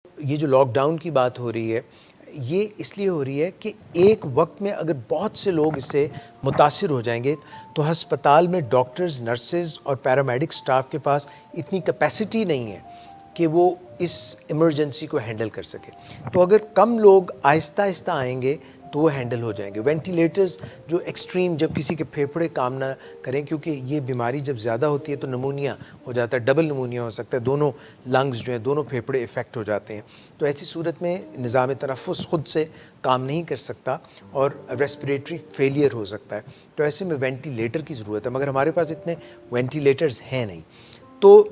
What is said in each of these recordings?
یہ جو lock down کی بات ہو رہی ہے یہ اس لیے ہو رہی ہے کہ ایک وقت میں اگر بہت سے لوگ اس سے متاثر ہو جائیں گے تو ہسپتال میں ڈاکٹرز، نرسز اور پیرامیڈک سٹاف کے پاس اتنی کیپیسٹی نہیں ہے کہ وہ اس ایمرجنسی کو ہینڈل کر سکے. تو اگر کم لوگ آہستہ آہستہ آئیں گے تو وہ ہینڈل ہو جائیں گے. وینٹیلیٹرز جو ایکسٹریم، جب کسی کے پھیپھڑے کام نہ کریں، کیونکہ یہ بیماری جب زیادہ ہوتی ہے تو نمونیا ہو جاتا ہے، ڈبل نمونیا ہو سکتا ہے، دونوں لنگز جو ہیں، دونوں پھیپھڑے افیکٹ ہو جاتے ہیں. تو ایسی صورت میں نظام تنفس خود سے کام نہیں کر سکتا اور ریسپریٹری فیلئر ہو سکتا ہے. تو ایسے میں وینٹیلیٹر کی ضرورت ہے، مگر ہمارے پاس اتنے وینٹیلیٹرز ہیں نہیں. تو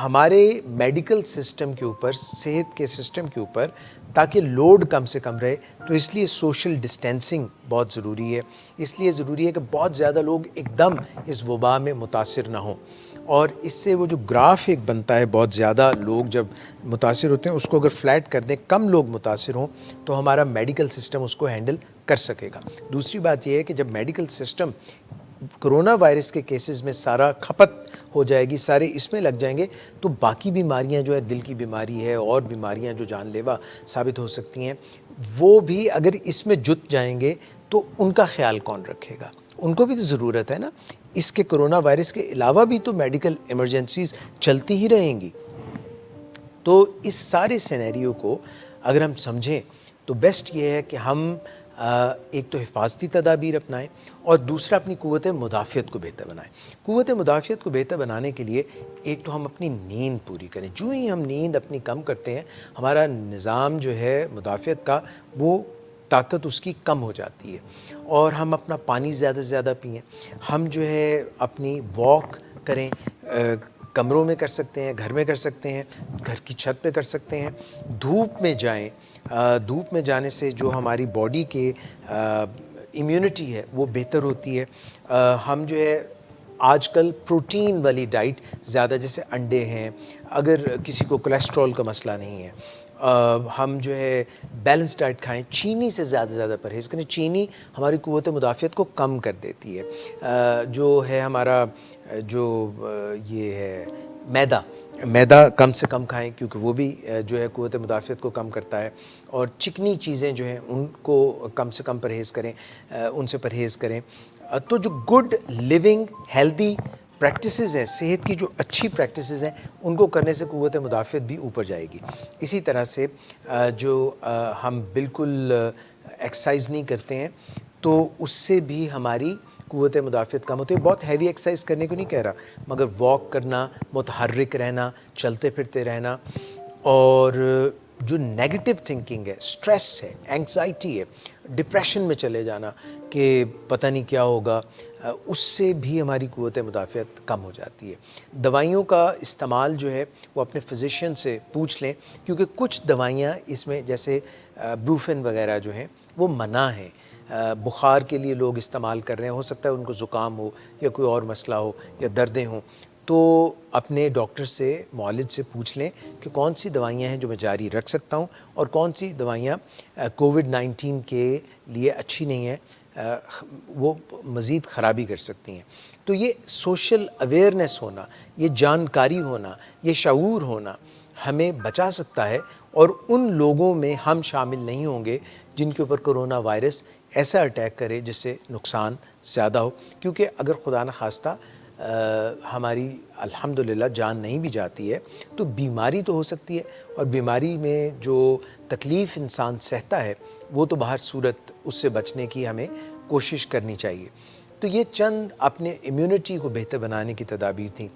ہمارے میڈیکل سسٹم کے اوپر، صحت کے سسٹم کے اوپر، تاکہ لوڈ کم سے کم رہے، تو اس لیے سوشل ڈسٹینسنگ بہت ضروری ہے. اس لیے ضروری ہے کہ بہت زیادہ لوگ ایک دم اس وبا میں متاثر نہ ہوں. اور اس سے وہ جو گراف ایک بنتا ہے، بہت زیادہ لوگ جب متاثر ہوتے ہیں، اس کو اگر فلیٹ کر دیں، کم لوگ متاثر ہوں، تو ہمارا میڈیکل سسٹم اس کو ہینڈل کر سکے گا. دوسری بات یہ ہے کہ جب میڈیکل سسٹم کرونا وائرس کے کیسز میں سارا کھپت ہو جائے گی، سارے اس میں لگ جائیں گے، تو باقی بیماریاں جو ہے، دل کی بیماری ہے اور بیماریاں جو جان لیوا ثابت ہو سکتی ہیں، وہ بھی اگر اس میں جت جائیں گے تو ان کا خیال کون رکھے گا؟ ان کو بھی تو ضرورت ہے نا. اس کے کرونا وائرس کے علاوہ بھی تو میڈیکل ایمرجنسیز چلتی ہی رہیں گی. تو اس سارے سینیریو کو اگر ہم سمجھیں تو بیسٹ یہ ہے کہ ہم ایک تو حفاظتی تدابیر اپنائیں اور دوسرا اپنی قوت مدافعت کو بہتر بنائیں. قوت مدافعت کو بہتر بنانے کے لیے ایک تو ہم اپنی نیند پوری کریں. جو ہی ہم نیند اپنی کم کرتے ہیں، ہمارا نظام جو ہے مدافعت کا، وہ طاقت اس کی کم ہو جاتی ہے. اور ہم اپنا پانی زیادہ سے زیادہ پئیں. ہم جو ہے اپنی واک کریں، کمروں میں کر سکتے ہیں، گھر میں کر سکتے ہیں، گھر کی چھت پہ کر سکتے ہیں. دھوپ میں جائیں. دھوپ میں جانے سے جو ہماری باڈی کے امیونٹی ہے وہ بہتر ہوتی ہے. ہم جو ہے آج کل پروٹین والی ڈائٹ زیادہ، جیسے انڈے ہیں، اگر کسی کو کولیسٹرول کا مسئلہ نہیں ہے، ہم جو ہے بیلنس ڈائٹ کھائیں. چینی سے زیادہ سے زیادہ پرہیز کریں. چینی ہماری قوت مدافعت کو کم کر دیتی ہے. جو ہے ہمارا جو یہ ہے میدا کم سے کم کھائیں، کیونکہ وہ بھی جو ہے قوت مدافعت کو کم کرتا ہے. اور چکنی چیزیں جو ہیں ان کو کم سے کم پرہیز کریں، ان سے پرہیز کریں. تو جو گڈ لیونگ ہیلدی پریکٹسز ہیں، صحت کی جو اچھی پریکٹسز ہیں، ان کو کرنے سے قوت مدافعت بھی اوپر جائے گی. اسی طرح سے جو ہم بالکل ایکسرسائز نہیں کرتے ہیں تو اس سے بھی ہماری قوت مدافعت کم ہوتی ہے. بہت ہیوی ایکسرسائز کرنے کو نہیں کہہ رہا، مگر واک کرنا، متحرک رہنا، چلتے پھرتے رہنا، اور جو نیگیٹو تھنکنگ ہے، سٹریس ہے، اینگزائٹی ہے، ڈپریشن میں چلے جانا کہ پتہ نہیں کیا ہوگا، اس سے بھی ہماری قوت مدافعت کم ہو جاتی ہے. دوائیوں کا استعمال جو ہے وہ اپنے فزیشین سے پوچھ لیں، کیونکہ کچھ دوائیاں اس میں، جیسے بروفن وغیرہ جو ہیں، وہ منع ہیں. بخار کے لیے لوگ استعمال کر رہے ہیں، ہو سکتا ہے ان کو زکام ہو یا کوئی اور مسئلہ ہو یا دردیں ہوں. تو اپنے ڈاکٹر سے، معالج سے پوچھ لیں کہ کون سی دوائیاں ہیں جو میں جاری رکھ سکتا ہوں اور کون سی دوائیاں کووڈ-19 کے لیے اچھی نہیں ہیں، وہ مزید خرابی کر سکتی ہیں. تو یہ سوشل اویئرنیس ہونا، یہ جانکاری ہونا، یہ شعور ہونا ہمیں بچا سکتا ہے. اور ان لوگوں میں ہم شامل نہیں ہوں گے جن کے اوپر کرونا وائرس ایسا اٹیک کرے جس سے نقصان زیادہ ہو. کیونکہ اگر خدا نخواستہ ہماری الحمدللہ جان نہیں بھی جاتی ہے تو بیماری تو ہو سکتی ہے، اور بیماری میں جو تکلیف انسان سہتا ہے وہ تو بہر صورت اس سے بچنے کی ہمیں کوشش کرنی چاہیے. تو یہ چند اپنے امیونٹی کو بہتر بنانے کی تدابیر تھیں.